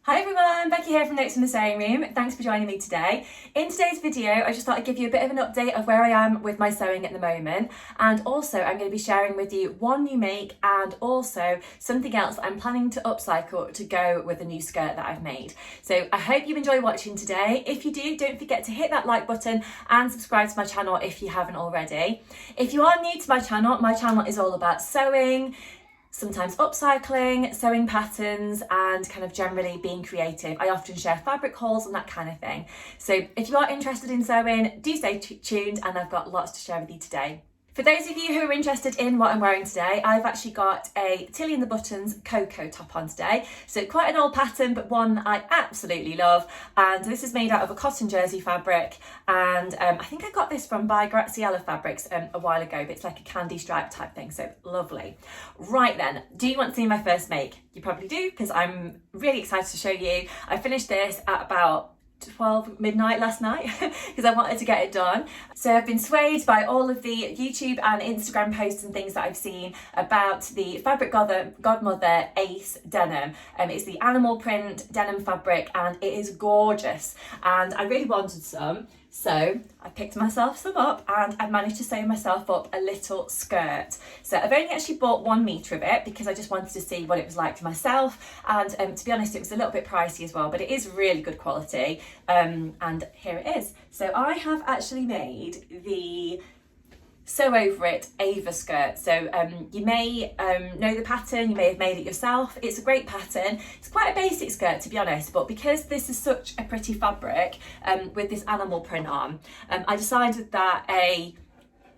Hi everyone, Becky here from Notes in the Sewing Room. Thanks for joining me today. In today's video, I just thought I'd give you a bit of an update of where I am with my sewing at the moment, and also I'm going to be sharing with you one new make and also something else that I'm planning to upcycle to go with a new skirt that I've made. So I hope you enjoy watching today. If you do, don't forget to hit that like button and subscribe to my channel if you haven't already. If you are new to my channel is all about sewing, sometimes upcycling, sewing patterns, and kind of generally being creative. I often share fabric hauls and that kind of thing. So if you are interested in sewing, do stay tuned, and I've got lots to share with you today. For those of you who are interested in what I'm wearing today, I've actually got a Tilly and the Buttons Cocoa top on today. So quite an old pattern, but one that I absolutely love. And this is made out of a cotton jersey fabric. And I think I got this from by Graziella Fabrics a while ago, but it's like a candy stripe type thing, so lovely. Right then, do you want to see my first make? You probably do, because I'm really excited to show you. I finished this at about 12 midnight last night because I wanted to get it done. So I've been swayed by all of the YouTube and Instagram posts and things that I've seen about the Fabric Godmother Ace denim. It's the animal print denim fabric and it is gorgeous, and I really wanted some. So I picked myself some up and I managed to sew myself up a little skirt. So I've only actually bought 1 metre of it because I just wanted to see what it was like for myself. And to be honest, it was a little bit pricey as well, but it is really good quality. And here it is. So I have actually made the Sew Over It Ava skirt. So you may know the pattern, you may have made it yourself. It's a great pattern. It's quite a basic skirt, to be honest, but because this is such a pretty fabric with this animal print on, I decided that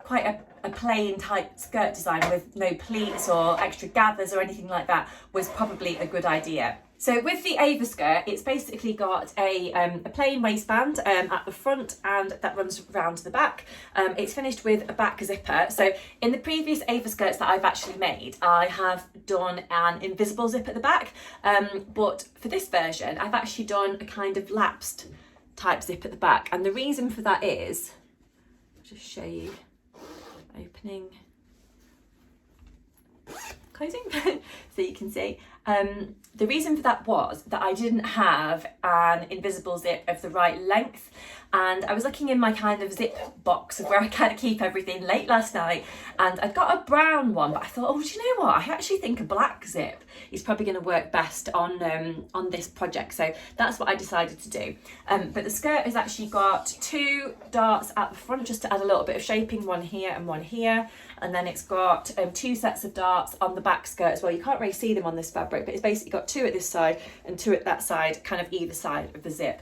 quite a plain type skirt design with no pleats or extra gathers or anything like that was probably a good idea. So with the Ava skirt, it's basically got a plain waistband at the front, and that runs round to the back. It's finished with a back zipper. So in the previous Ava skirts that I've actually made, I have done an invisible zip at the back, but for this version, I've actually done a kind of lapsed type zip at the back. And the reason for that is, I'll just show you, opening, closing, so you can see. The reason for that was that I didn't have an invisible zip of the right length, and I was looking in my kind of zip box of where I kind of keep everything late last night, and I'd got a brown one, but I thought, oh, do you know what? I actually think a black zip is probably going to work best on this project, so that's what I decided to do. But the skirt has actually got 2 darts at the front just to add a little bit of shaping, one here and one here, and then it's got 2 sets of darts on the back skirt as well. You can't really see them on this fabric, but it's basically got 2 at this side and 2 at that side, kind of either side of the zip.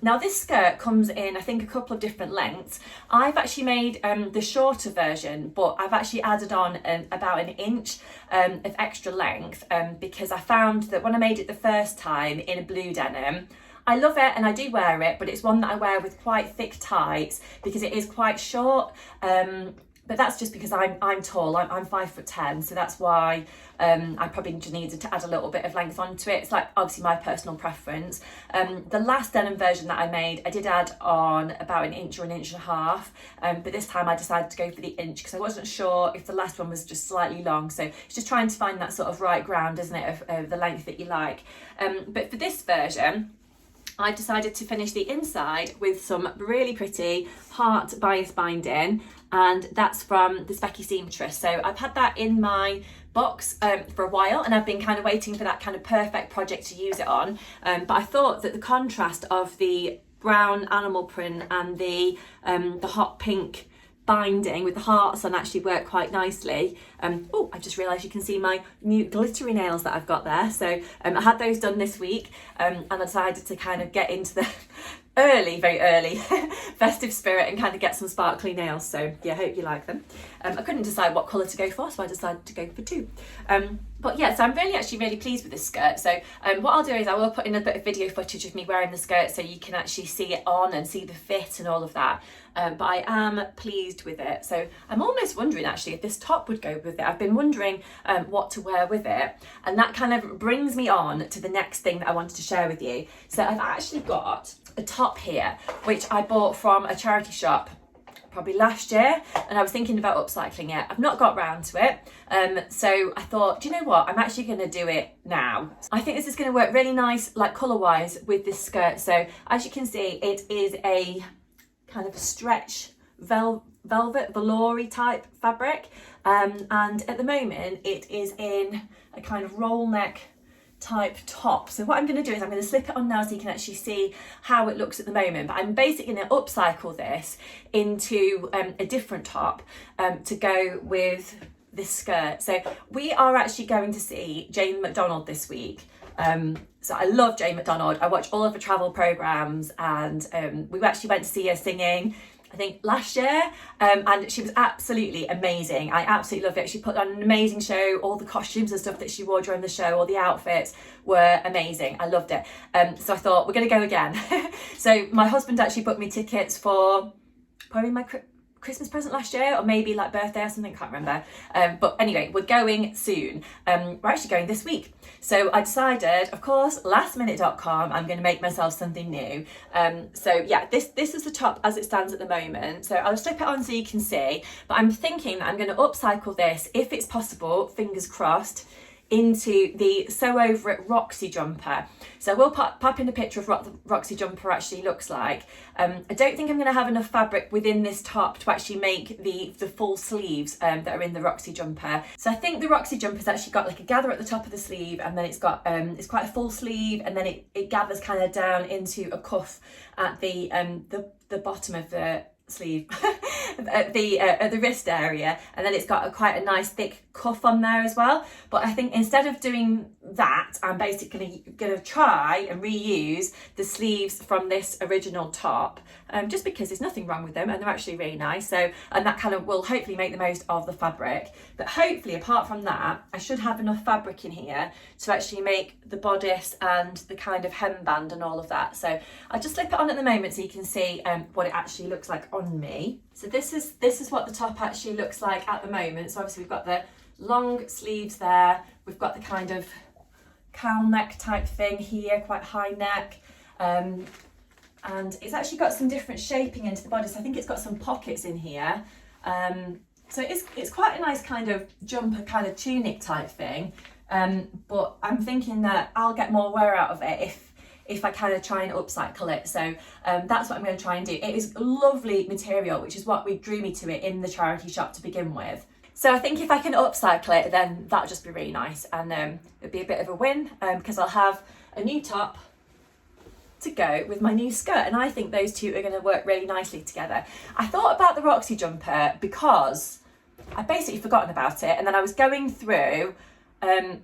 Now this skirt comes in, I think, a couple of different lengths. I've actually made the shorter version, but I've actually added on about an inch of extra length because I found that when I made it the first time in a blue denim, I love it and I do wear it, but it's one that I wear with quite thick tights because it is quite short. But that's just because I'm tall, I'm 5'10", so that's why I probably just needed to add a little bit of length onto it. It's like obviously my personal preference. The last denim version that I made, I did add on about an inch or an inch and a half, but this time I decided to go for the inch because I wasn't sure if the last one was just slightly long. So it's just trying to find that sort of right ground, isn't it, of the length that you like. But for this version, I've decided to finish the inside with some really pretty heart bias binding, and that's from this Becky seamstress. So I've had that in my box for a while, and I've been kind of waiting for that kind of perfect project to use it on. But I thought that the contrast of the brown animal print and the hot pink binding with the hearts on actually work quite nicely. Oh, I just realised you can see my new glittery nails that I've got there. So I had those done this week, and I decided to kind of get into the very early festive spirit and kind of get some sparkly nails. So yeah, I hope you like them. I couldn't decide what colour to go for, so I decided to go for 2. But yeah, so I'm really pleased with this skirt. So what I'll do is I will put in a bit of video footage of me wearing the skirt so you can actually see it on and see the fit and all of that. But I am pleased with it. So I'm almost wondering actually if this top would go with it. I've been wondering what to wear with it, and that kind of brings me on to the next thing that I wanted to share with you. So I've actually got a top here which I bought from a charity shop probably last year, and I was thinking about upcycling it. I've not got round to it, so I thought, do you know what, I'm actually going to do it now. I think this is going to work really nice, like colour wise, with this skirt. So as you can see, it is a kind of stretch velvet velour type fabric, and at the moment it is in a kind of roll neck type top. So what I'm going to do is I'm going to slip it on now so you can actually see how it looks at the moment, but I'm basically going to upcycle this into a different top to go with this skirt. So we are actually going to see Jane McDonald this week. So I love Jane McDonald. I watch all of her travel programs, and we actually went to see her singing, I think last year, and she was absolutely amazing. I absolutely loved it. She put on an amazing show. All the costumes and stuff that she wore during the show, all the outfits were amazing. I loved it. So I thought, we're going to go again. So my husband actually booked me tickets for probably my Christmas present last year, or maybe like birthday or something, can't remember. But anyway, we're going soon. We're actually going this week. So I decided, of course, lastminute.com, I'm going to make myself something new. So yeah, this is the top as it stands at the moment. So I'll slip it on so you can see, but I'm thinking that I'm going to upcycle this, if it's possible, fingers crossed, into the Sew Over It Roxy jumper. So we'll pop in a picture of what the Roxy jumper actually looks like. I don't think I'm going to have enough fabric within this top to actually make the full sleeves that are in the Roxy jumper. So I think the Roxy jumper's actually got like a gather at the top of the sleeve, and then it's got it's quite a full sleeve, and then it gathers kind of down into a cuff at the bottom of the sleeve at the wrist area, and then it's got quite a nice thick cuff on there as well. But I think instead of doing that, I'm basically going to try and reuse the sleeves from this original top, just because there's nothing wrong with them and they're actually really nice. So, and that kind of will hopefully make the most of the fabric. But hopefully, apart from that, I should have enough fabric in here to actually make the bodice and the kind of hemband and all of that. So I'll just slip it on at the moment so you can see what it actually looks like on me. So this is what the top actually looks like at the moment. So obviously we've got the long sleeves there, we've got the kind of cowl neck type thing here, quite high neck, and it's actually got some different shaping into the bodice. I think it's got some pockets in here, so it's quite a nice kind of jumper, kind of tunic type thing, but I'm thinking that I'll get more wear out of it if I kind of try and upcycle it. So that's what I'm going to try and do. It is lovely material, which is what drew me to it in the charity shop to begin with. So I think if I can upcycle it, then that'll just be really nice, and it'll be a bit of a win, because I'll have a new top to go with my new skirt, and I think those two are going to work really nicely together. I thought about the Roxy jumper because I'd basically forgotten about it, and then I was going through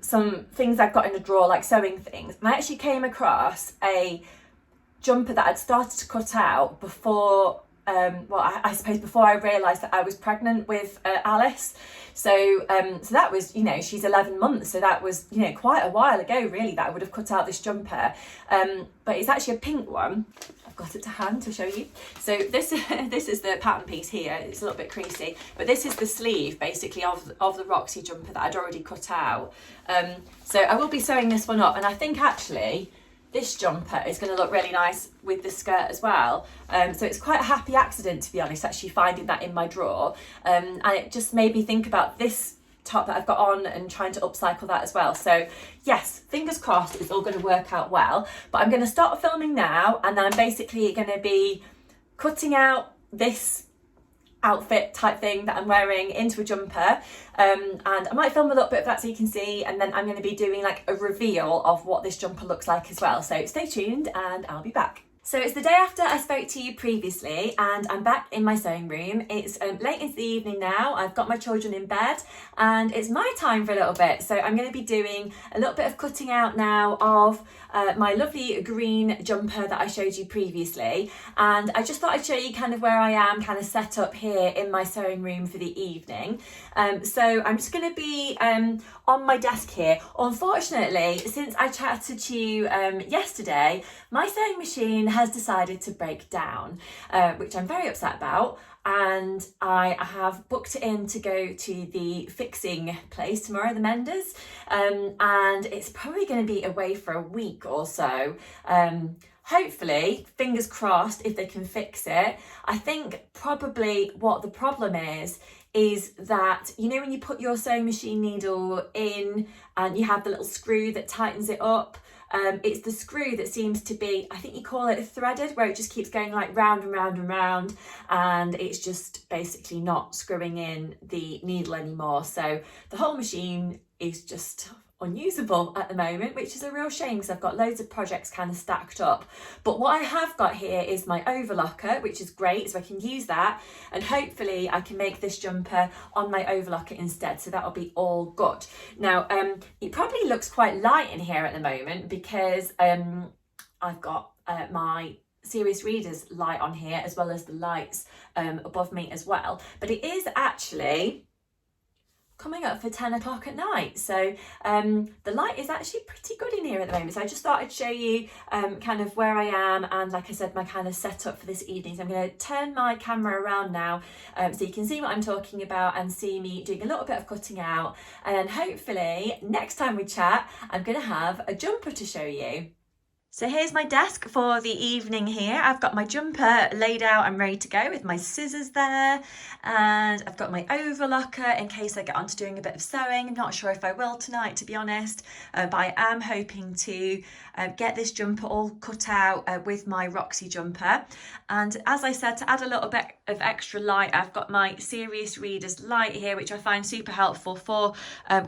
some things I've got in a drawer, like sewing things, and I actually came across a jumper that I'd started to cut out before I suppose before I realised that I was pregnant with Alice. So that was, she's 11 months. So that was, quite a while ago, really, that I would have cut out this jumper. But it's actually a pink one. I've got it to hand to show you. So this is the pattern piece here. It's a little bit creasy, but this is the sleeve, basically, of the Roxy jumper that I'd already cut out. So I will be sewing this one up, and I think actually this jumper is going to look really nice with the skirt as well. So it's quite a happy accident, to be honest, actually finding that in my drawer. And it just made me think about this top that I've got on and trying to upcycle that as well. So yes, fingers crossed it's all going to work out well. But I'm going to start filming now, and then I'm basically going to be cutting out this outfit type thing that I'm wearing into a jumper, and I might film a little bit of that so you can see, and then I'm going to be doing like a reveal of what this jumper looks like as well. So stay tuned and I'll be back. So it's the day after I spoke to you previously, and I'm back in my sewing room. It's late into the evening now. I've got my children in bed, and it's my time for a little bit. So I'm going to be doing a little bit of cutting out now of my lovely green jumper that I showed you previously. And I just thought I'd show you kind of where I am kind of set up here in my sewing room for the evening. So I'm just going to be on my desk here. Unfortunately, since I chatted to you yesterday, my sewing machine has decided to break down, which I'm very upset about. And I have booked it in to go to the fixing place tomorrow, the menders, and it's probably going to be away for a week or so. Hopefully, fingers crossed, if they can fix it. I think probably what the problem is that, you know, when you put your sewing machine needle in and you have the little screw that tightens it up, it's the screw that seems to be, I think you call it threaded, where it just keeps going like round and round and round, and it's just basically not screwing in the needle anymore. So the whole machine is just unusable at the moment, which is a real shame because I've got loads of projects kind of stacked up. But what I have got here is my overlocker, which is great, so I can use that, and hopefully I can make this jumper on my overlocker instead, so that'll be all good. Now it probably looks quite light in here at the moment because I've got my Serious Readers light on here, as well as the lights above me as well, but it is actually coming up for 10 o'clock at night, so the light is actually pretty good in here at the moment. So I just thought I'd show you kind of where I am, and like I said, my kind of setup for this evening. So I'm going to turn my camera around now so you can see what I'm talking about and see me doing a little bit of cutting out, and then hopefully next time we chat I'm going to have a jumper to show you. So here's my desk for the evening here. I've got my jumper laid out and ready to go with my scissors there. And I've got my overlocker in case I get onto doing a bit of sewing. I'm not sure if I will tonight, to be honest, but I am hoping to get this jumper all cut out with my Roxy jumper. And as I said, to add a little bit of extra light, I've got my Serious Readers light here, which I find super helpful for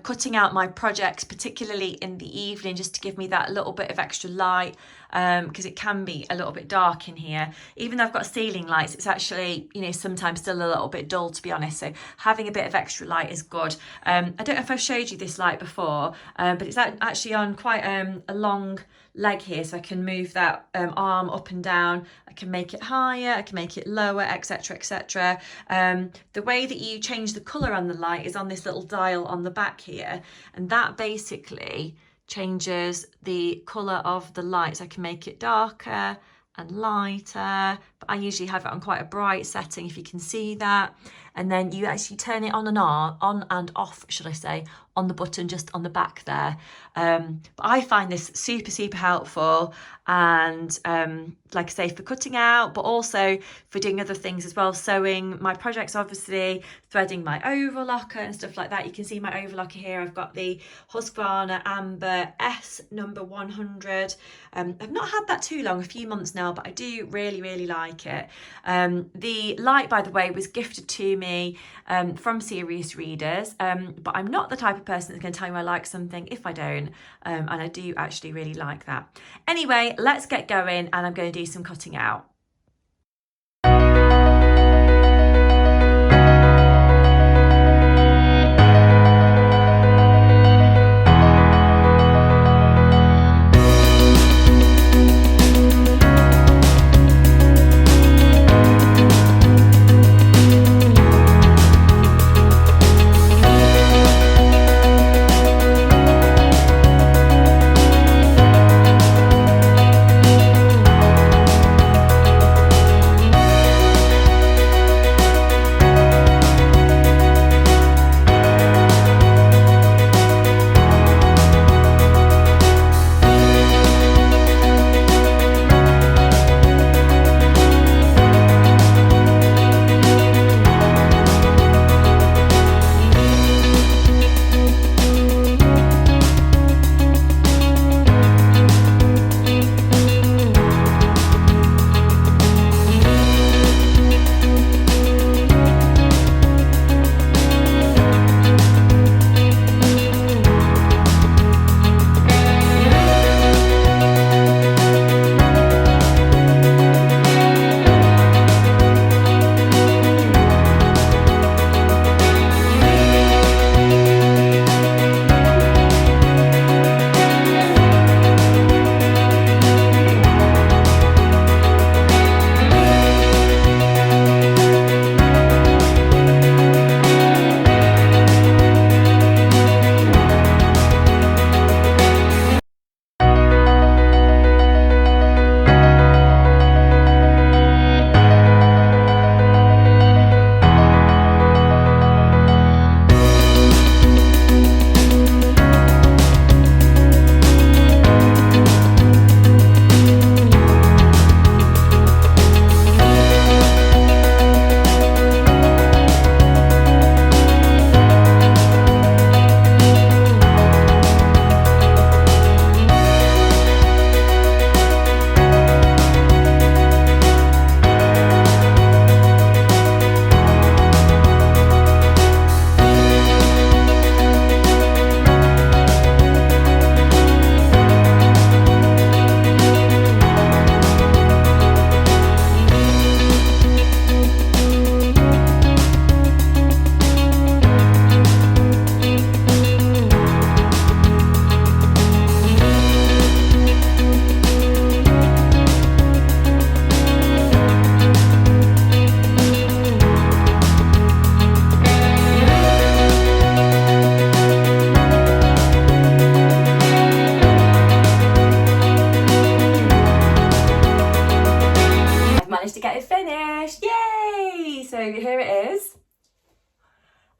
cutting out my projects, particularly in the evening, just to give me that little bit of extra light, because it can be a little bit dark in here. Even though I've got ceiling lights, it's actually, you know, sometimes still a little bit dull, to be honest, so having a bit of extra light is good. I don't know if I've showed you this light before, but it's actually on quite a long leg here, so I can move that arm up and down. I can make it higher, I can make it lower, etc, etc. The way that you change the colour on the light is on this little dial on the back here, and that basically changes the colour of the light. So I can make it darker and lighter, but I usually have it on quite a bright setting, if you can see that. And then you actually turn it on and off, should I say, on the button just on the back there. But I find this super helpful, and like I say, for cutting out, but also for doing other things as well. Sewing my projects, obviously, threading my overlocker and stuff like that. You can see my overlocker here. I've got the Husqvarna Amber S number 100. I've not had that too long, a few months now, but I do really like it. The light, by the way, was gifted to me from Serious Readers, but I'm not the type of person that's going to tell you I like something if I don't, and I do actually really like that. Anyway, let's get going, and I'm going to do some cutting out.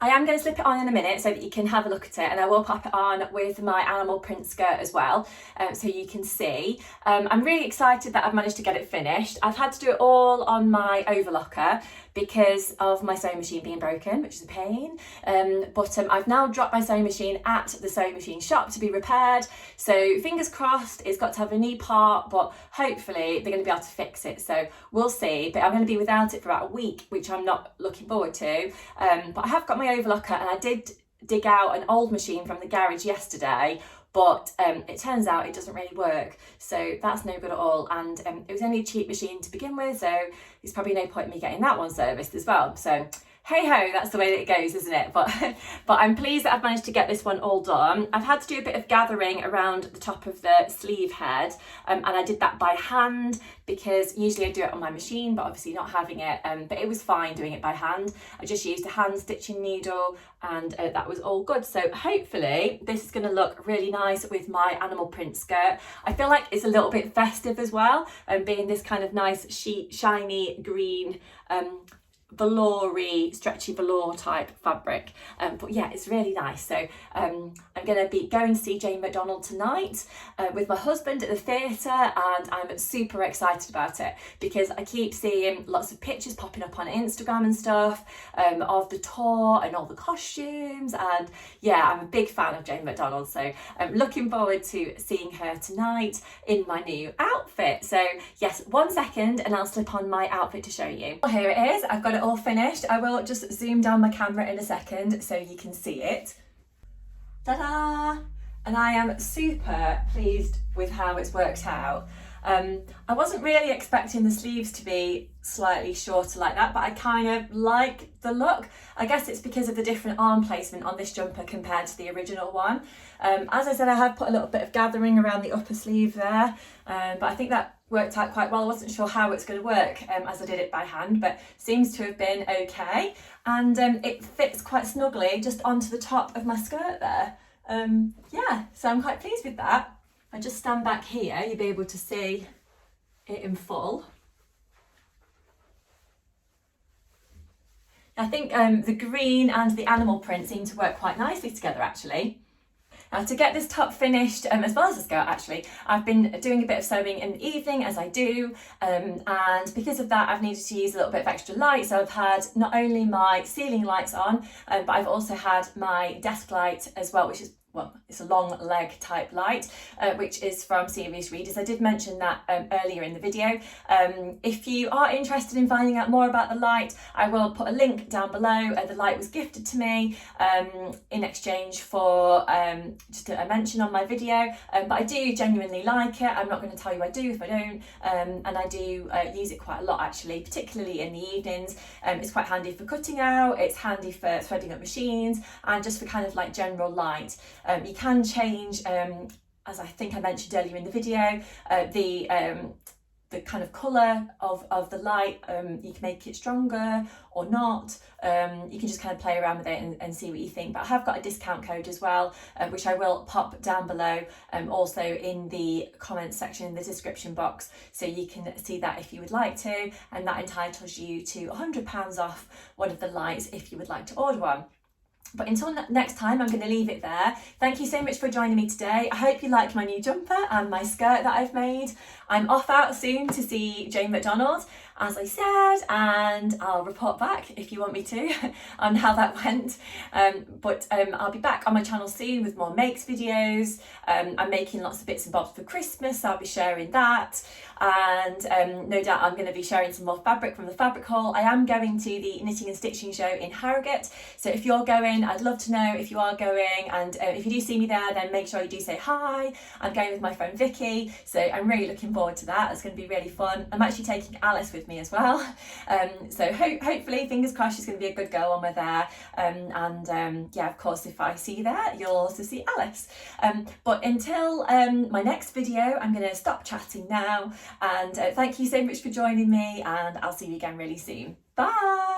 I am going to slip it on in a minute so that you can have a look at it, and I will pop it on with my animal print skirt as well, so you can see. I'm really excited that I've managed to get it finished. I've had to do it all on my overlocker because of my sewing machine being broken, which is a pain, but I've now dropped my sewing machine at the sewing machine shop to be repaired, so fingers crossed it's got to have a new part, but hopefully they're going to be able to fix it, so we'll see. But I'm going to be without it for about a week, which I'm not looking forward to, but I have got my overlocker, and I did dig out an old machine from the garage yesterday, but it turns out it doesn't really work, so that's no good at all, and it was only a cheap machine to begin with, so there's probably no point in me getting that one serviced as well. So hey ho, that's the way that it goes, isn't it? But I'm pleased that I've managed to get this one all done. I've had to do a bit of gathering around the top of the sleeve head, and I did that by hand because usually I do it on my machine, but obviously not having it, but it was fine doing it by hand. I just used a hand stitching needle, and that was all good. So hopefully this is going to look really nice with my animal print skirt. I feel like it's a little bit festive as well, being this kind of nice shiny green velour-y, stretchy velour type fabric, but yeah, it's really nice. So I'm going to be going to see Jane McDonald tonight with my husband at the theatre, and I'm super excited about it because I keep seeing lots of pictures popping up on Instagram and stuff of the tour and all the costumes, and yeah, I'm a big fan of Jane McDonald, so I'm looking forward to seeing her tonight in my new outfit. So yes, 1 second and I'll slip on my outfit to show you. Well, here it is. I've got it all finished. I will just zoom down my camera in a second so you can see it. Ta-da! And I am super pleased with how it's worked out. I wasn't really expecting the sleeves to be slightly shorter like that, but I kind of like the look. I guess it's because of the different arm placement on this jumper compared to the original one. As I said, I have put a little bit of gathering around the upper sleeve there, but I think that worked out quite well. I wasn't sure how it's going to work as I did it by hand, but seems to have been okay, and it fits quite snugly just onto the top of my skirt there. Yeah, so I'm quite pleased with that. I just stand back here, you'll be able to see it in full. I think the green and the animal print seem to work quite nicely together actually. Now, to get this top finished, as well as the skirt actually, I've been doing a bit of sewing in the evening as I do, and because of that I've needed to use a little bit of extra light, so I've had not only my ceiling lights on, but I've also had my desk light as well, which is, well, it's a long leg type light, which is from Serious Readers. I did mention that earlier in the video. If you are interested in finding out more about the light, I will put a link down below. The light was gifted to me in exchange for just a mention on my video, but I do genuinely like it. I'm not going to tell you I do if I don't, and I do use it quite a lot actually, particularly in the evenings. It's quite handy for cutting out, it's handy for threading up machines, and just for kind of like general light. You can change, as I think I mentioned earlier in the video, the kind of colour of the light. You can make it stronger or not. You can just kind of play around with it and see what you think. But I have got a discount code as well, which I will pop down below, also in the comments section in the description box, so you can see that if you would like to, and that entitles you to £100 off one of the lights if you would like to order one. But until next time, I'm going to leave it there. Thank you so much for joining me today. I hope you like my new jumper and my skirt that I've made. I'm off out soon to see Jane McDonald, as I said, and I'll report back if you want me to on how that went. But I'll be back on my channel soon with more makes videos. I'm making lots of bits and bobs for Christmas, so I'll be sharing that. And no doubt I'm going to be sharing some more fabric from the fabric haul. I am going to the Knitting and Stitching show in Harrogate, so if you're going, I'd love to know if you are going, and if you do see me there, then make sure you do say hi. I'm going with my friend Vicky, so I'm really looking forward to that. It's going to be really fun. I'm actually taking Alice with me as well, so hopefully, fingers crossed, she's going to be a good girl when we're there, yeah, of course, if I see you there, you'll also see Alice. But until my next video, I'm going to stop chatting now, and thank you so much for joining me, and I'll see you again really soon. Bye!